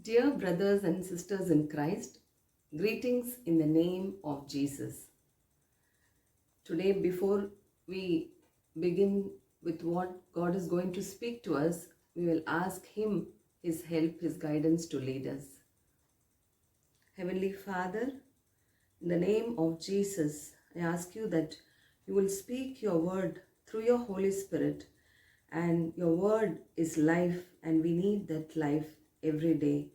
Dear brothers and sisters in Christ, greetings in the name of Jesus. Today, before we begin with what God is going to speak to us, we will ask Him His help, His guidance to lead us. Heavenly Father, in the name of Jesus, I ask you that you will speak your word through your Holy Spirit, and your word is life, and we need that life every day.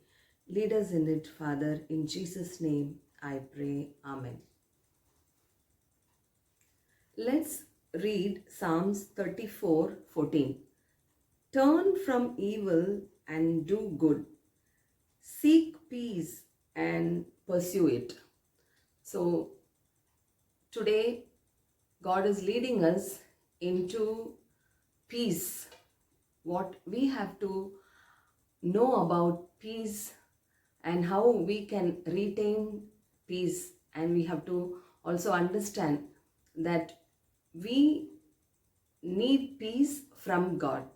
Lead us in it, Father. In Jesus' name, I pray. Amen. Let's read Psalms 34:14. Turn from evil and do good. Seek peace and pursue it. So, today, God is leading us into peace. What we have to know about peace and how we can retain peace, and we have to also understand that we need peace from God,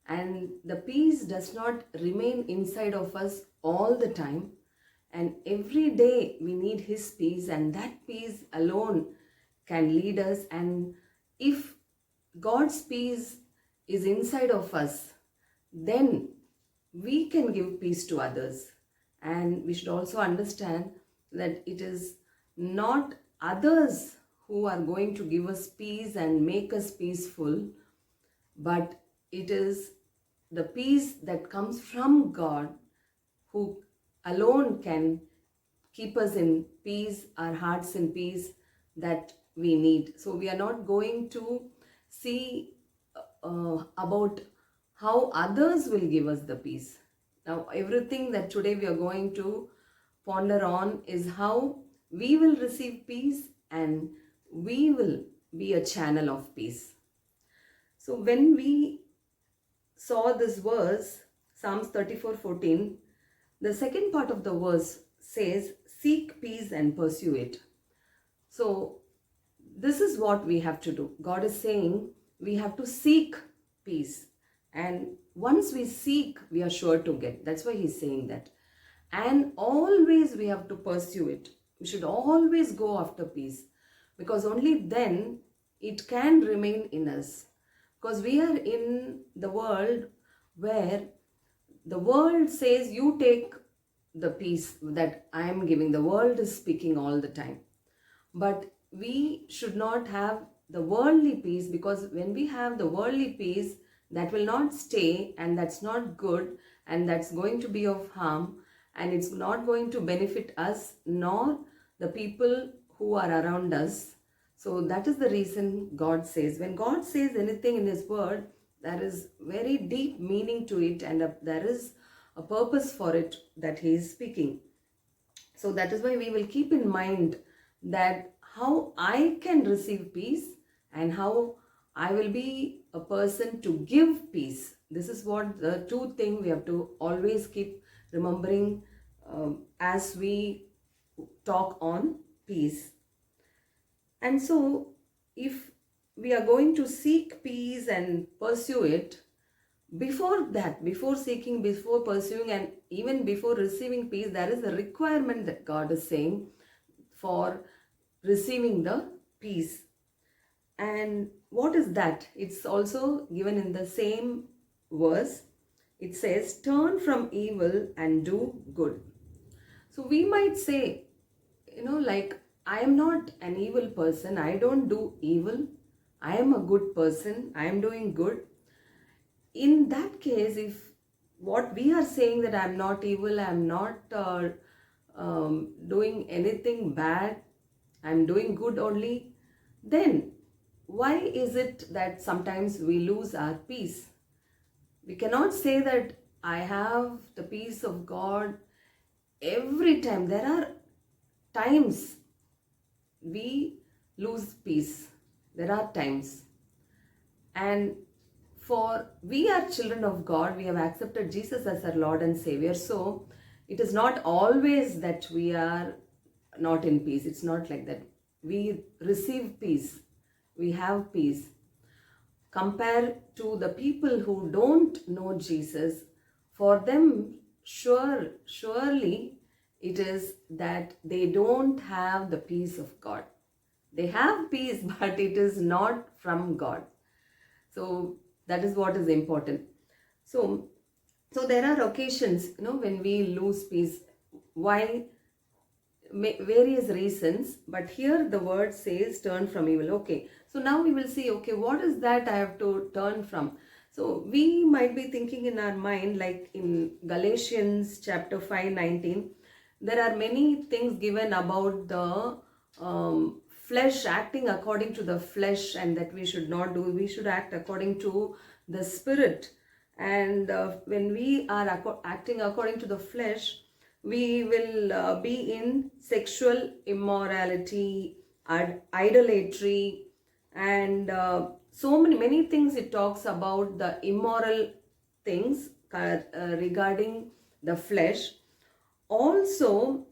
and the peace does not remain inside of us all the time, and every day we need His peace, and that peace alone can lead us. And if God's peace is inside of us, then we can give peace to others. And we should also understand that it is not others who are going to give us peace and make us peaceful, but it is the peace that comes from God, who alone can keep us in peace, our hearts in peace that we need. So we are not going to see about how others will give us the peace. Now, everything that today we are going to ponder on is how we will receive peace and we will be a channel of peace. So when we saw this verse, Psalms 34:14, the second part of the verse says, seek peace and pursue it. So this is what we have to do. God is saying we have to seek peace. And once we seek, we are sure to get. That's why He's saying that. And always we have to pursue it. We should always go after peace, because only then it can remain in us. Because we are in the world where the world says, you take the peace that I am giving. The world is speaking all the time. But we should not have the worldly peace, because when we have the worldly peace, that will not stay, and that's not good, and that's going to be of harm, and it's not going to benefit us nor the people who are around us. So that is the reason God says, when God says anything in His word, there is very deep meaning to it, and there is a purpose for it that He is speaking. So that is why we will keep in mind that how I can receive peace and how I will be a person to give peace. This is what the two things we have to always keep remembering as we talk on peace. And so if we are going to seek peace and pursue it, before that, before seeking, before pursuing, and even before receiving peace, there is a requirement that God is saying for receiving the peace. And what is that? It's also given in the same verse. It says, turn from evil and do good. So we might say, like, I am not an evil person. I don't do evil. I am a good person. I am doing good. In that case, if what we are saying that I'm not evil, I'm not doing anything bad, I'm doing good only, then why is it that sometimes we lose our peace? We cannot say that I have the peace of God every time. There are times we lose peace. There are times. And for we are children of God, we have accepted Jesus as our Lord and Savior. So it is not always that we are not in peace. It's not like that. We receive peace. We have peace. Compare to the people who don't know Jesus, for them surely it is that they don't have the peace of God. They have peace, but it is not from God. So that is what is important. So, so there are occasions, when we lose peace. Why? Various reasons, but here the word says turn from evil. Okay, so now we will see, okay, what is that I have to turn from? So we might be thinking in our mind, like in Galatians chapter 5:19, there are many things given about the flesh, acting according to the flesh, and that we should not do. We should act according to the spirit. And when we are acting according to the flesh, we will be in sexual immorality, idolatry, and so many things. It talks about the immoral things regarding the flesh. Also,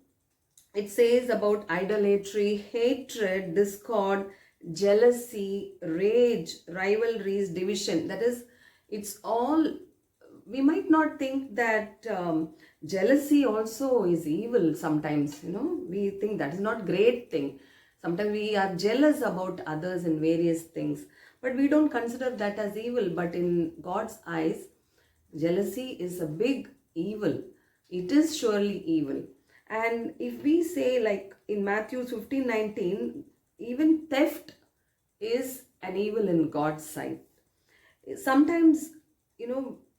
it says about idolatry, hatred, discord, jealousy, rage, rivalries, division. That is, it's all. We might not think that jealousy also is evil sometimes. We think that is not great thing. Sometimes we are jealous about others in various things, but we don't consider that as evil. But in God's eyes, jealousy is a big evil. It is surely evil. And if we say, like in Matthew 15:19, even theft is an evil in God's sight. Sometimes,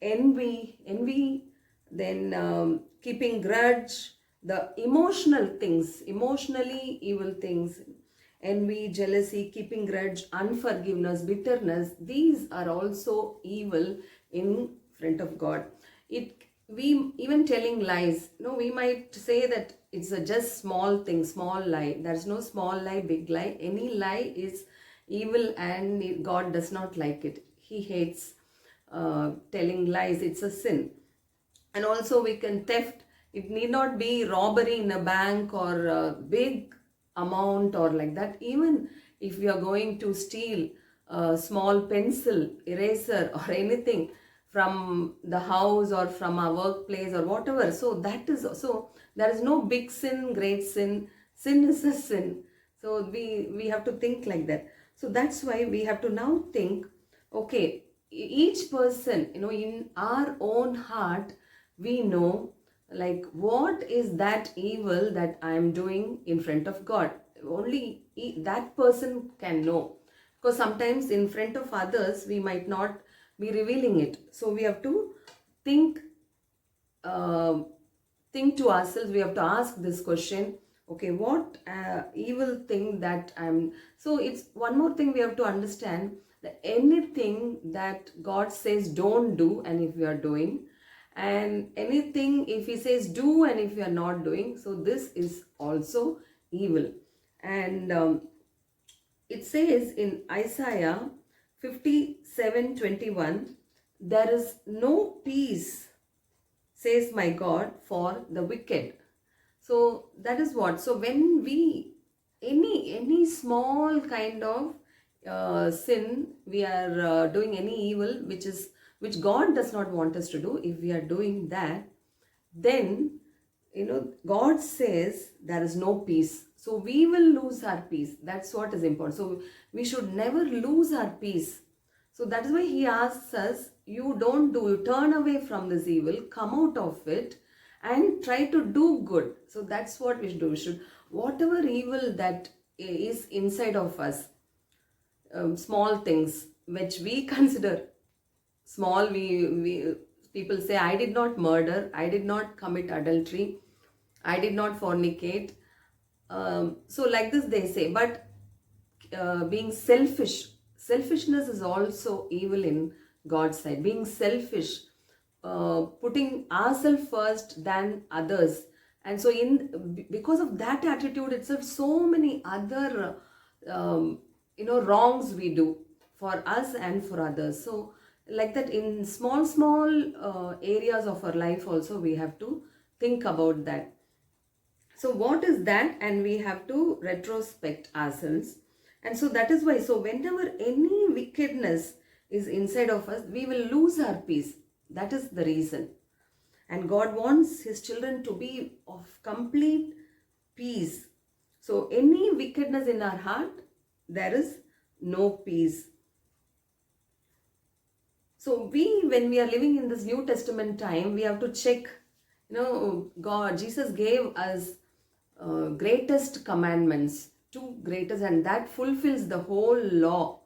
envy, then keeping grudge, the emotional things, emotionally evil things, envy, jealousy, keeping grudge, unforgiveness, bitterness, these are also evil in front of God. We even telling lies. We might say that it's a just small thing, small lie. There's no small lie, big lie. Any lie is evil, and God does not like it. He hates telling lies. It's a sin. And also we can theft. It need not be robbery in a bank or a big amount or like that. Even if we are going to steal a small pencil, eraser or anything from the house or from our workplace or whatever. So that is, so there is no big sin, great sin. Sin is a sin. So we have to think like that. So that's why we have to now think, okay, each person, in our own heart, we know, like, what is that evil that I am doing in front of God. Only that person can know, because sometimes in front of others we might not be revealing it. So we have to think to ourselves. We have to ask this question, okay, what evil thing that I'm. So it's one more thing we have to understand, that anything that God says don't do, and if we are doing, and anything if he says do and if we are not doing, so this is also evil. And it says in Isaiah 57:21, there is no peace, says my God, for the wicked. So that is what. So when we, any small kind of sin, we are doing any evil which God does not want us to do, if we are doing that, then God says there is no peace. So we will lose our peace. That's what is important. So we should never lose our peace. So that is why he asks us, you don't do, you turn away from this evil, come out of it and try to do good. So that's what we should do. We should, whatever evil that is inside of us, small things which we consider small, we people say, I did not murder, I did not commit adultery, I did not fornicate. So like this they say, but being selfishness is also evil in God's sight. Being selfish, putting ourselves first than others. And so because of that attitude itself, so many other wrongs we do for us and for others. So like that, in small areas of our life also we have to think about that. So what is that? And we have to retrospect ourselves. And so that is why, so whenever any wickedness is inside of us, we will lose our peace. That is the reason. And God wants his children to be of complete peace. So any wickedness in our heart, there is no peace. So when we are living in this New Testament time, we have to check, Jesus gave us greatest commandments, two greatest, and that fulfills the whole law.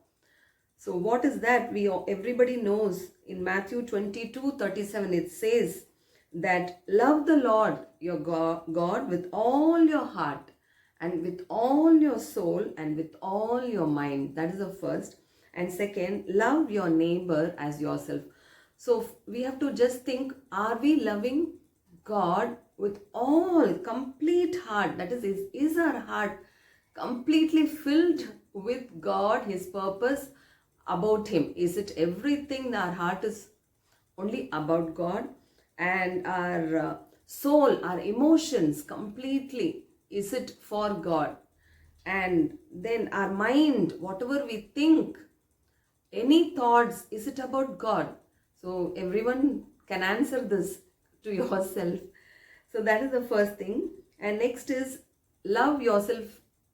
So what is that? Everybody knows in Matthew 22:37 it says that love the Lord your God with all your heart and with all your soul and with all your mind. That is the first. And second, love your neighbor as yourself. So we have to just think, are we loving God with all complete heart? That is our heart completely filled with God, his purpose about him? Is it everything? Our heart is only about God, and our soul, our emotions completely, is it for God? And then our mind, whatever we think, any thoughts, is it about God? So everyone can answer this to yourself. So that is the first thing. And next is love yourself,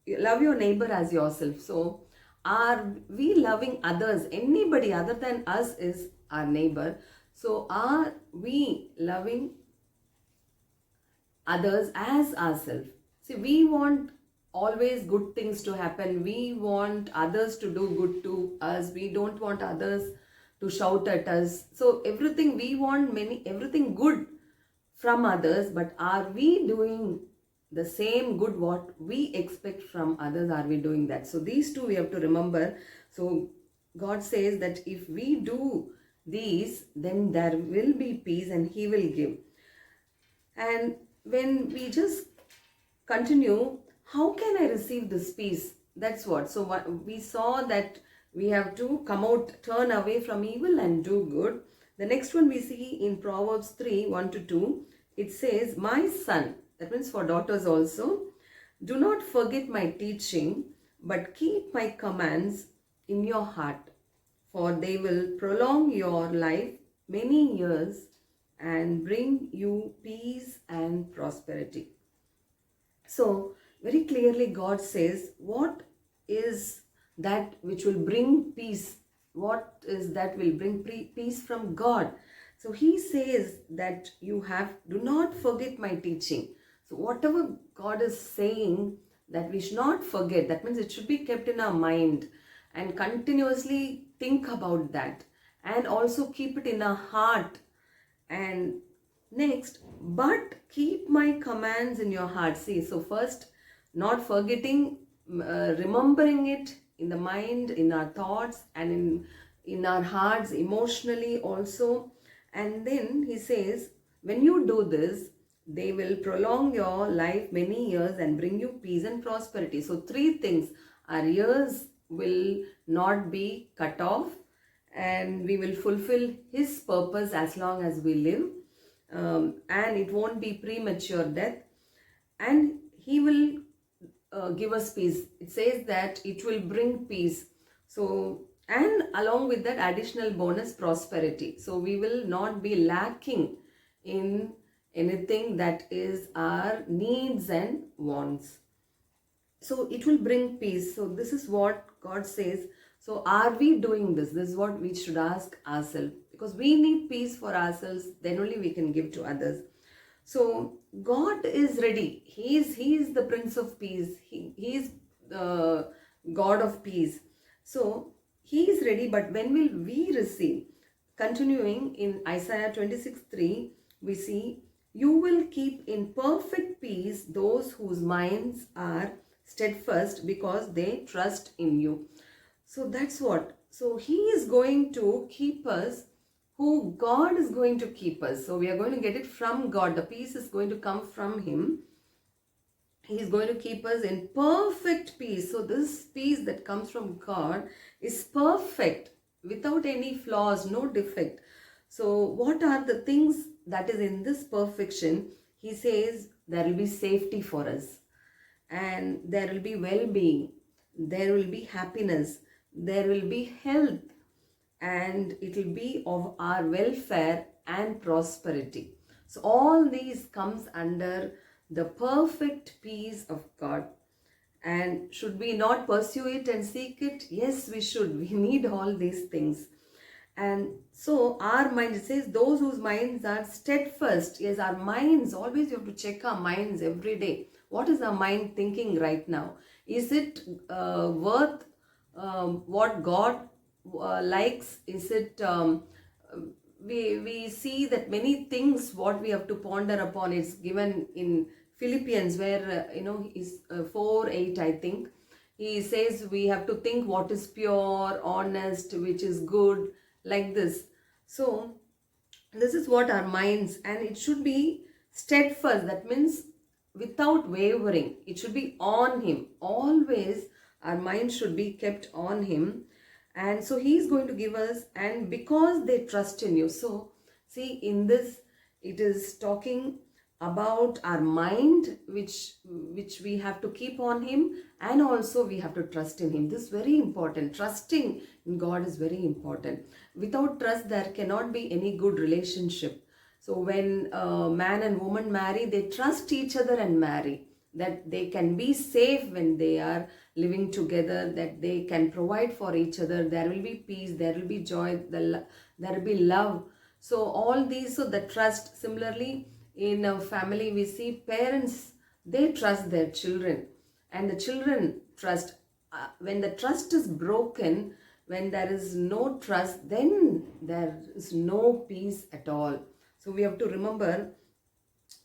love your neighbor as yourself. So are we loving others? Anybody other than us is our neighbor. So are we loving others as ourselves? See, we want always good things to happen. We want others to do good to us. We don't want others to shout at us. So everything we want, everything good from others, but are we doing the same good what we expect from others? Are we doing that? So these two we have to remember. So God says that if we do these, then there will be peace and he will give. And when we just continue, how can I receive this peace? That's what. So what we saw, that we have to come out, turn away from evil and do good. The next one we see in Proverbs 3:1-2. It says, my son, that means for daughters also, do not forget my teaching, but keep my commands in your heart, for they will prolong your life many years and bring you peace and prosperity. So very clearly God says, what is that which will bring peace? What is that will bring peace from God? So he says that do not forget my teaching. So whatever God is saying, that we should not forget. That means it should be kept in our mind and continuously think about that, and also keep it in our heart. And next, but keep my commands in your heart. See, so first, not forgetting, remembering it in the mind, in our thoughts, and in our hearts, emotionally also. And then he says, when you do this, they will prolong your life many years and bring you peace and prosperity. So three things: our years will not be cut off, and we will fulfill his purpose as long as we live, and it won't be premature death, and he will give us peace. It says that it will bring peace. So, and along with that, additional bonus, prosperity. So we will not be lacking in anything that is our needs and wants. So it will bring peace. So this is what God says. So are we doing this? This is what we should ask ourselves, because we need peace for ourselves, then only we can give to others. So God is ready. He is the Prince of Peace. He is the God of peace. So he is ready, but when will we receive? Continuing in Isaiah 26:3, we see, you will keep in perfect peace those whose minds are steadfast because they trust in you. So that's what. So he is going to keep us, who God is going to keep us. So we are going to get it from God. The peace is going to come from him. He is going to keep us in perfect peace. So this peace that comes from God is perfect, without any flaws, no defect. So what are the things that is in this perfection? He says there will be safety for us, and there will be well-being, there will be happiness, there will be health, and it will be of our welfare and prosperity. So all these comes under the perfect peace of God. And should we not pursue it and seek it? Yes, we should. We need all these things. And so our mind, it says, those whose minds are steadfast. Yes, our minds, always you have to check our minds every day. What is our mind thinking right now? Is it worth what God likes? Is it, we see that many things what we have to ponder upon is given in Philippians, where, is 4:8, I think. He says we have to think what is pure, honest, which is good, like this. So this is what our minds, and it should be steadfast. That means without wavering. It should be on Him. Always our mind should be kept on Him. And so He is going to give us, and because they trust in you. So see, in this, it is talking about our mind, which we have to keep on Him, and also we have to trust in Him. This is very important. Trusting in God is very important. Without trust, there cannot be any good relationship. So when man and woman marry, they trust each other and marry, that they can be safe when they are living together, that they can provide for each other. There will be peace, there will be joy, there will be love. So all these, so the trust. Similarly, in a family, we see parents, they trust their children, and the children trust. When the trust is broken, when there is no trust, then there is no peace at all. So we have to remember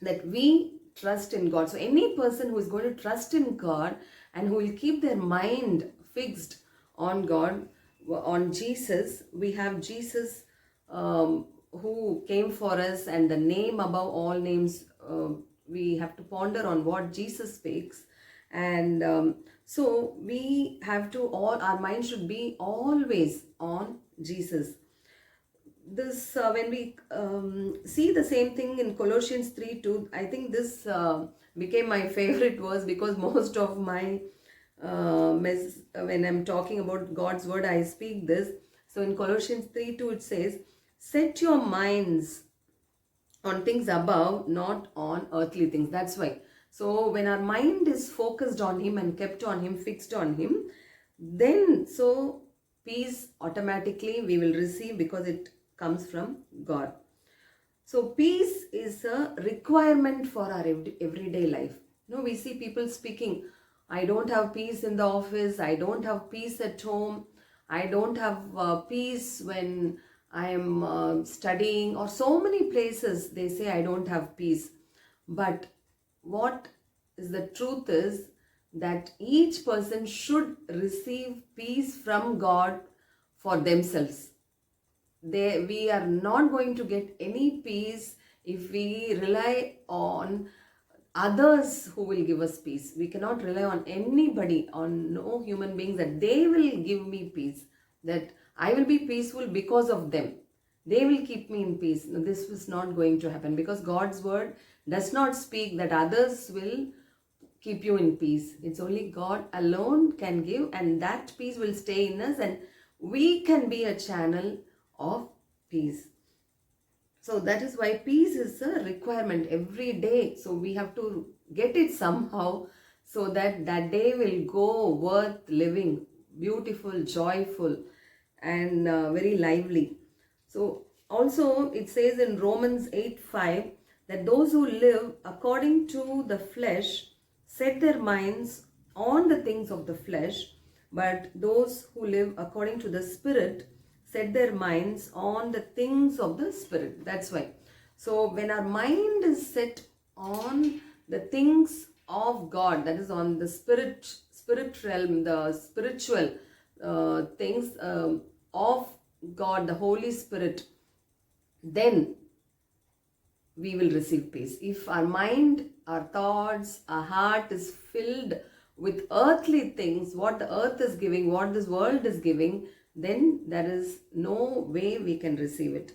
that we trust in God. So any person who is going to trust in God and who will keep their mind fixed on God, on Jesus, we have Jesus, who came for us, and the name above all names. We have to ponder on what Jesus speaks. And so we have to, all our mind should be always on Jesus. This when we see the same thing in Colossians 3:2, I think this became my favorite verse, because most of my when I'm talking about God's word, I speak this. So in Colossians 3:2, it says, set your minds on things above, not on earthly things. That's why. So when our mind is focused on Him and kept on Him, fixed on Him, then so peace automatically we will receive, because it comes from God. So peace is a requirement for our everyday life. We see people speaking, I don't have peace in the office, I don't have peace at home, I don't have peace when I am studying, or so many places they say I don't have peace. But what is the truth is that each person should receive peace from God for themselves. We are not going to get any peace if we rely on others who will give us peace. We cannot rely on anybody, on no human beings, that they will give me peace, that I will be peaceful because of them, they will keep me in peace. No, this is not going to happen, because God's word does not speak that others will keep you in peace. It's only God alone can give, and that peace will stay in us, and we can be a channel of peace. So that is why peace is a requirement every day. So we have to get it somehow, so that that day will go worth living, beautiful, joyful, and very lively. So also it says in Romans 8:5 that those who live according to the flesh set their minds on the things of the flesh, but those who live according to the Spirit set their minds on the things of the Spirit. That's why. So when our mind is set on the things of God, that is on the spirit realm, the spiritual things of God, the Holy Spirit, then we will receive peace. If our mind, our thoughts, our heart is filled with earthly things, what the earth is giving, what this world is giving, then there is no way we can receive it.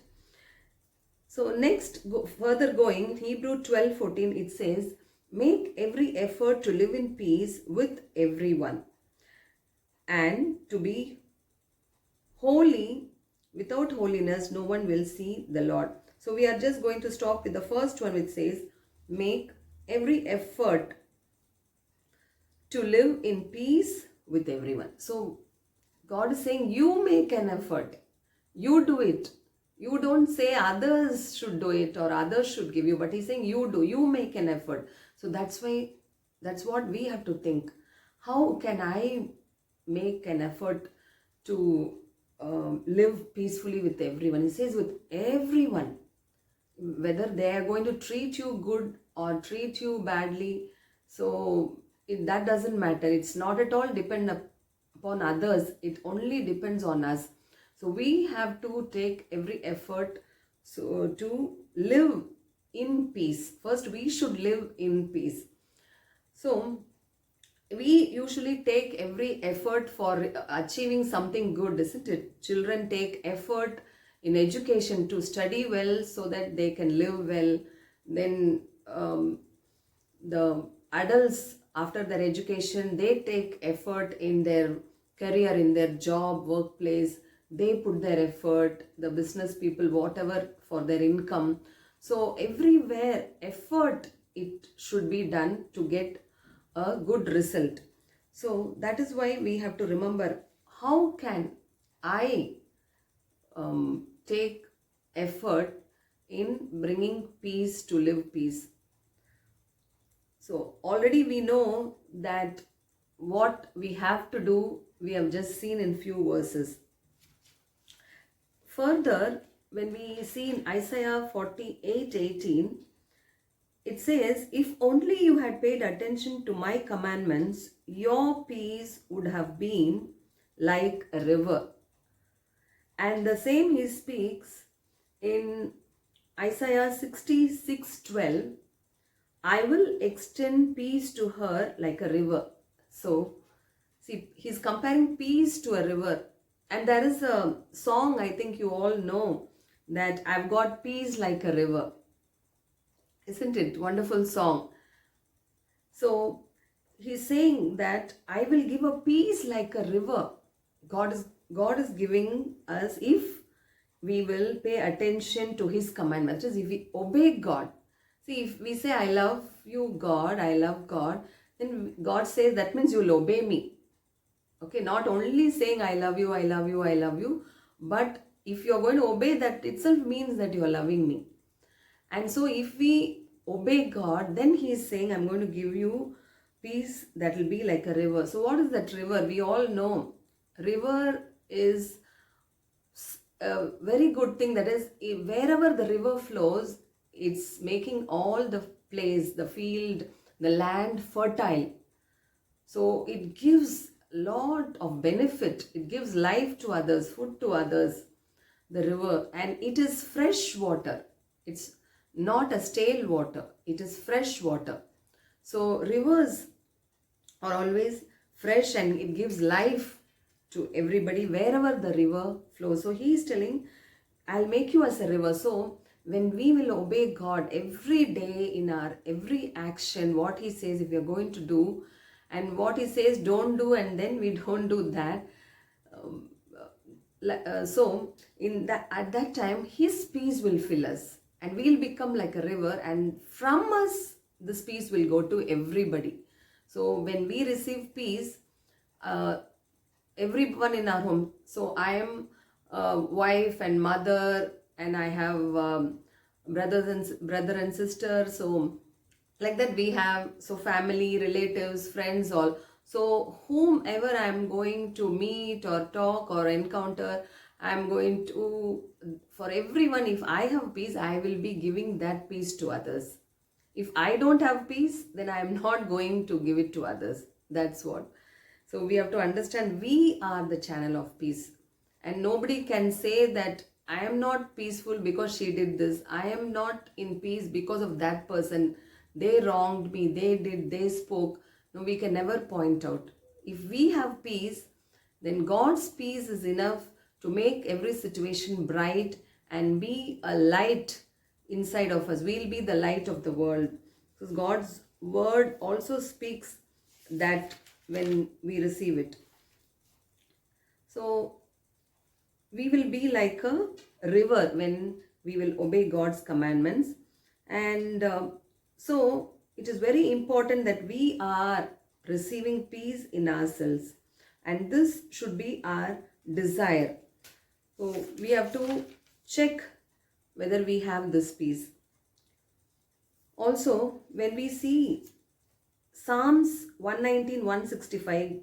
So next, further going, Hebrew 12:14, it says, make every effort to live in peace with everyone and to be holy. Without holiness, no one will see the Lord. So we are just going to stop with the first one, which says, make every effort to live in peace with everyone. So God is saying, you make an effort, you do it. You don't say others should do it or others should give you, but He's saying you do, you make an effort. So that's why, that's what we have to think. How can I make an effort to live peacefully with everyone? He says with everyone, whether they are going to treat you good or treat you badly. So that doesn't matter. It's not at all depend upon others. It only depends on us. So we have to take every effort so to live in peace. First, we should live in peace. So we usually take every effort for achieving something good, isn't it? Children take effort in education to study well so that they can live well. Then the adults, after their education, they take effort in their career, in their job, workplace. They put their effort, the business people, whatever, for their income. So everywhere effort it should be done to get a good result. So that is why we have to remember, how can I take effort in bringing peace to live peace. So already we know that what we have to do, we have just seen in few verses. Further, when we see in Isaiah 48:18, it says, if only you had paid attention to my commandments, your peace would have been like a river. And the same he speaks in Isaiah 66:12, I will extend peace to her like a river. So, see, he's comparing peace to a river. And there is a song, I think you all know, that I've got peace like a river. Isn't it? Wonderful song. So, he's saying that I will give a peace like a river. God is giving us, if we will pay attention to His commandments, if we obey God. See, if we say, I love you, God, I love God, then God says that means you'll obey me. Okay, not only saying I love you, I love you, I love you, but if you're going to obey, that itself means that you are loving me. And so if we obey God, then He is saying, I'm going to give you peace that will be like a river. So what is that river? We all know river is a very good thing. That is, wherever the river flows, it's making all the place, the field, the land fertile. So it gives lot of benefit. It gives life to others, food to others, the river. And it is fresh water. It's not a stale water. It is fresh water. So rivers are always fresh and it gives life to everybody wherever the river flows. So he is telling, I'll make you as a river. So when we will obey God every day in our every action, what He says if we are going to do, and what He says don't do, and then we don't do that. So in that, at that time, His peace will fill us and we'll become like a river, and from us this peace will go to everybody. So when we receive peace, everyone in our home. So I am wife and mother, and I have brother and sister. So like that we have, so family, relatives, friends, all. So whomever I am going to meet or talk or encounter, I am going to, for everyone, if I have peace, I will be giving that peace to others. If I don't have peace, then I am not going to give it to others. That's what. So we have to understand we are the channel of peace. And nobody can say that I am not peaceful because she did this. I am not in peace because of that person. They wronged me. They spoke. No, we can never point out. If we have peace, then God's peace is enough to make every situation bright and be a light inside of us. We'll be the light of the world. Because God's word also speaks that when we receive it. So we will be like a river when we will obey God's commandments. And so it is very important that we are receiving peace in ourselves, and this should be our desire. So we have to check whether we have this peace. Also, when we see Psalms 119, 165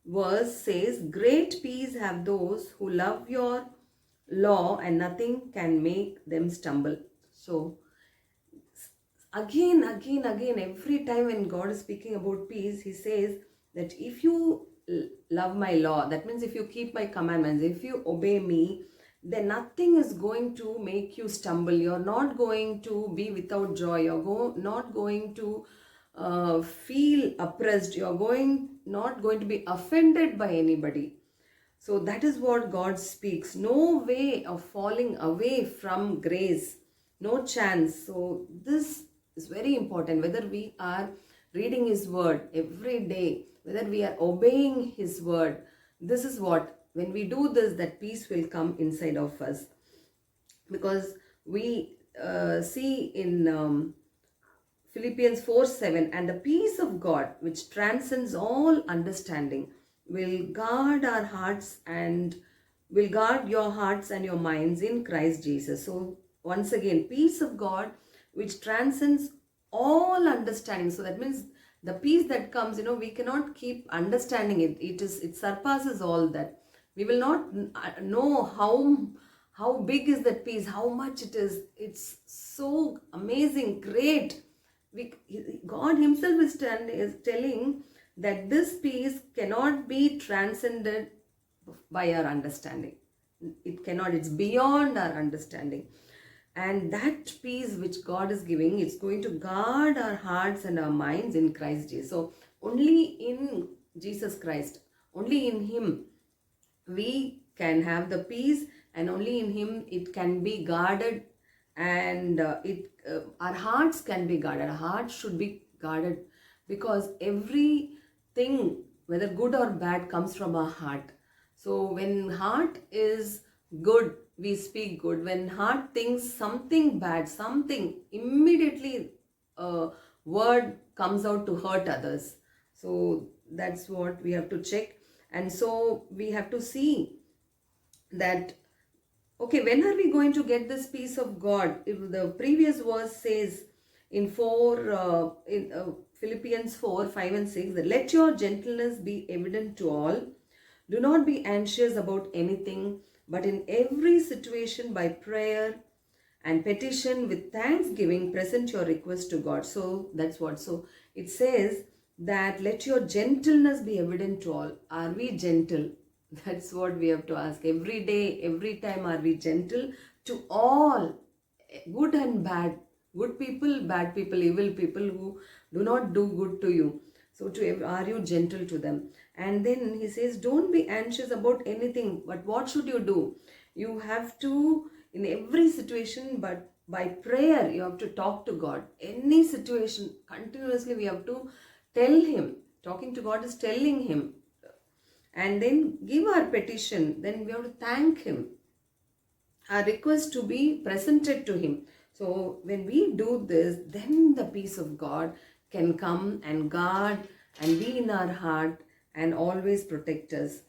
verse says, great peace have those who love your law, and nothing can make them stumble. So again, every time when God is speaking about peace, he says that if you love my law, that means if you keep my commandments, if you obey me, then nothing is going to make you stumble. You're not going to be without joy. You're not going to feel oppressed. You're not going to be offended by anybody. So that is what God speaks. No way of falling away from grace. No chance. So this is very important. Whether we are reading His word every day, whether we are obeying His word, this is what, when we do this, that peace will come inside of us. Because we see in Philippians 4:7, and the peace of God, which transcends all understanding, will guard our hearts and will guard your hearts and your minds in Christ Jesus. So once again, peace of God, which transcends all understanding. So that means the peace that comes, we cannot keep understanding it. It surpasses all that. We will not know how big is that peace, how much it is. It's so amazing, great. God Himself is telling that this peace cannot be transcended by our understanding. It cannot, it's beyond our understanding. And that peace which God is giving, it's going to guard our hearts and our minds in Christ Jesus. So only in Jesus Christ, only in Him, we can have the peace, and only in Him it can be guarded, and our hearts can be guarded. Our hearts should be guarded, because everything, whether good or bad, comes from our heart. So when heart is good, we speak good. When heart thinks something bad, something, immediately a word comes out to hurt others. So that's what we have to check. And so we have to see that, okay, when are we going to get this peace of God? If the previous verse says in Philippians 4, 5 and 6, that let your gentleness be evident to all. Do not be anxious about anything, but in every situation by prayer and petition with thanksgiving, present your request to God. So that's what. So it says that let your gentleness be evident to all. Are we gentle? That's what we have to ask. Every day, every time, are we gentle to all? Good and bad. Good people, bad people, evil people who do not do good to you. So are you gentle to them? And then he says, don't be anxious about anything. But what should you do? You have to, in every situation, but by prayer, you have to talk to God. Any situation, continuously we have to tell Him. Talking to God is telling Him. And then give our petition. Then we have to thank Him. Our request to be presented to Him. So when we do this, then the peace of God can come and guard and be in our heart and always protect us.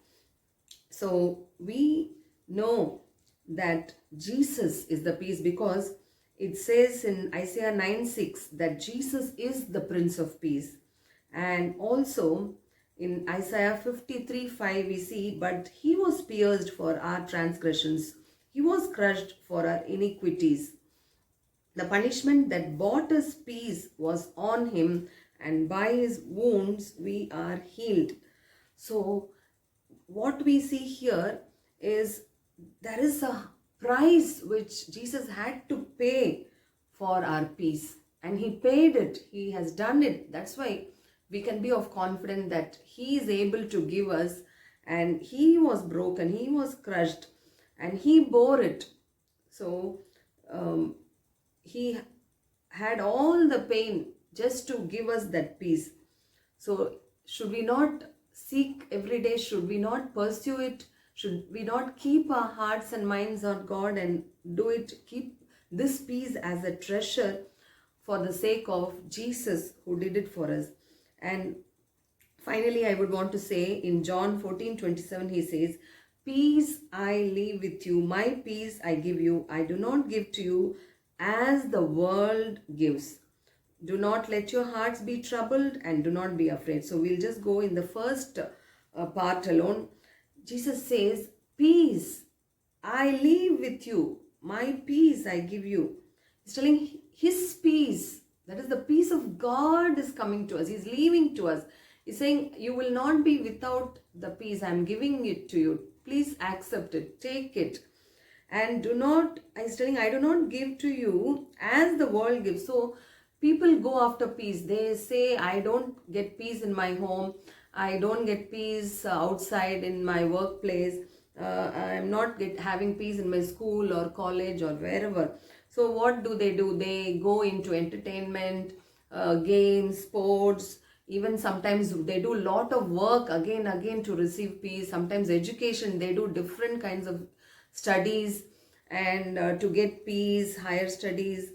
So we know that Jesus is the peace, because it says in Isaiah 9:6 that Jesus is the Prince of Peace. And also in Isaiah 53:5 we see, but He was pierced for our transgressions, He was crushed for our iniquities. The punishment that bought us peace was on Him, and by His wounds we are healed. So what we see here is there is a price which Jesus had to pay for our peace, and He paid it. He has done it. That's why we can be of confidence that He is able to give us, and He was broken, He was crushed, and He bore it. So He had all the pain just to give us that peace. So should we not seek every day? Should we not pursue it? Should we not keep our hearts and minds on God and do it. Keep this peace as a treasure for the sake of Jesus who did it for us. And finally, I would want to say in John 14:27, he says, "Peace I leave with you, my peace I give you. I do not give to you as the world gives. Do not let your hearts be troubled and do not be afraid." So we'll just go in the first part alone. Jesus says, "Peace I leave with you, my peace I give you." He's telling his peace, that is the peace of God, is coming to us. He's leaving to us. He's saying, you will not be without the peace. I'm giving it to you. Please accept it. Take it. And do not, he's telling, I do not give to you as the world gives. So people go after peace. They say, I don't get peace in my home. I don't get peace outside in my workplace. I'm not having peace in my school or college or wherever. So what do? They go into entertainment, games, sports. Even sometimes they do a lot of work again to receive peace. Sometimes education, they do different kinds of studies and to get peace, higher studies,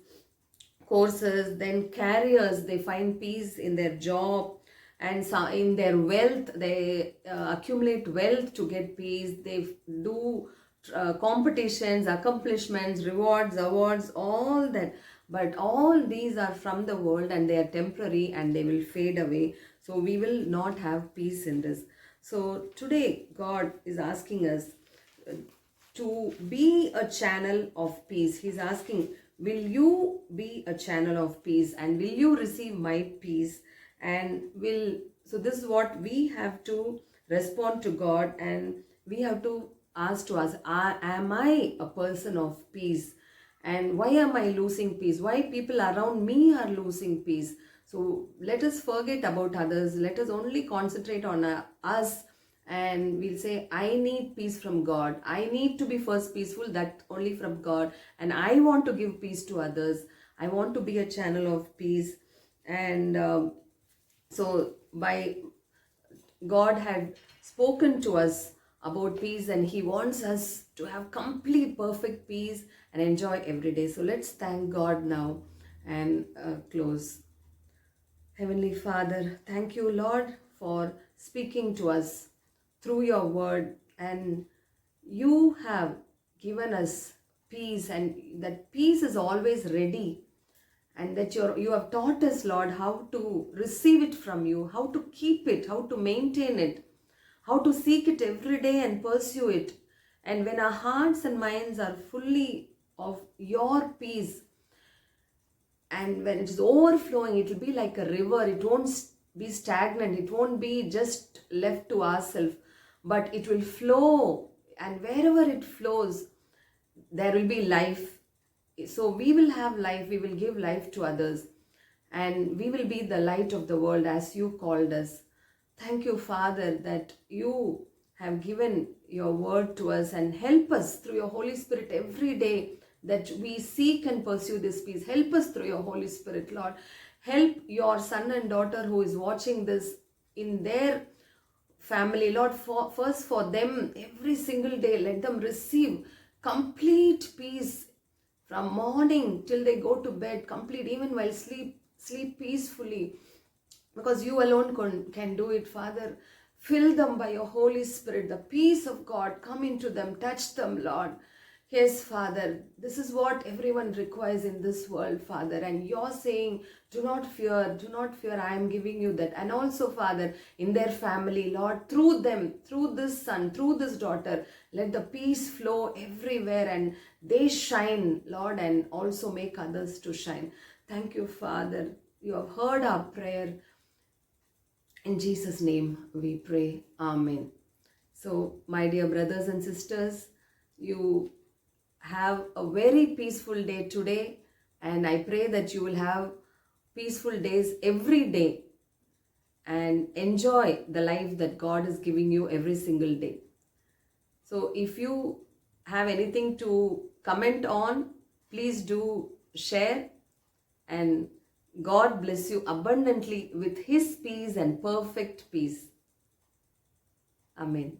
courses, then careers. They find peace in their job, and in their wealth. They accumulate wealth to get peace. They do competitions, accomplishments, rewards, awards, all that. But all these are from the world and they are temporary and they will fade away. So we will not have peace in this. So today God is asking us to be a channel of peace. He's asking, will you be a channel of peace and will you receive my peace? And so this is what we have to respond to God, and we have to ask to us, am I a person of peace? And why am I losing peace? Why people around me are losing peace? So let us forget about others. Let us only concentrate on us, and we'll say, I need peace from God. I need to be first peaceful, that only from God. And I want to give peace to others. I want to be a channel of peace. And so God had spoken to us about peace, and He wants us to have complete, perfect peace and enjoy every day. So let's thank God now and close. Heavenly Father, thank you, Lord, for speaking to us through your word, and you have given us peace, and that peace is always ready, and that you have taught us, Lord, how to receive it from you, how to keep it, how to maintain it, how to seek it every day and pursue it. And when our hearts and minds are fully of your peace, and when it is overflowing, it will be like a river. It won't be stagnant. It won't be just left to ourselves, but it will flow. And wherever it flows, there will be life. So we will have life. We will give life to others. And we will be the light of the world as you called us. Thank you, Father, that you have given your word to us, and help us through your Holy Spirit every day that we seek and pursue this peace. Help us through your Holy Spirit, Lord. Help your son and daughter who is watching this in their family, Lord. First for them, every single day, let them receive complete peace from morning till they go to bed, complete, even while sleep peacefully, because you alone can do it, Father. Fill them by your Holy Spirit. The peace of God come into them, touch them, Lord. Yes, Father, this is what everyone requires in this world, Father. And you're saying, do not fear, I am giving you that. And also, Father, in their family, Lord, through them, through this son, through this daughter, let the peace flow everywhere and they shine, Lord, and also make others to shine. Thank you, Father. You have heard our prayer. In Jesus' name we pray. Amen. So, my dear brothers and sisters, you have a very peaceful day today, and I pray that you will have peaceful days every day and enjoy the life that God is giving you every single day. So if you have anything to comment on, please do share, and God bless you abundantly with His peace and perfect peace. Amen.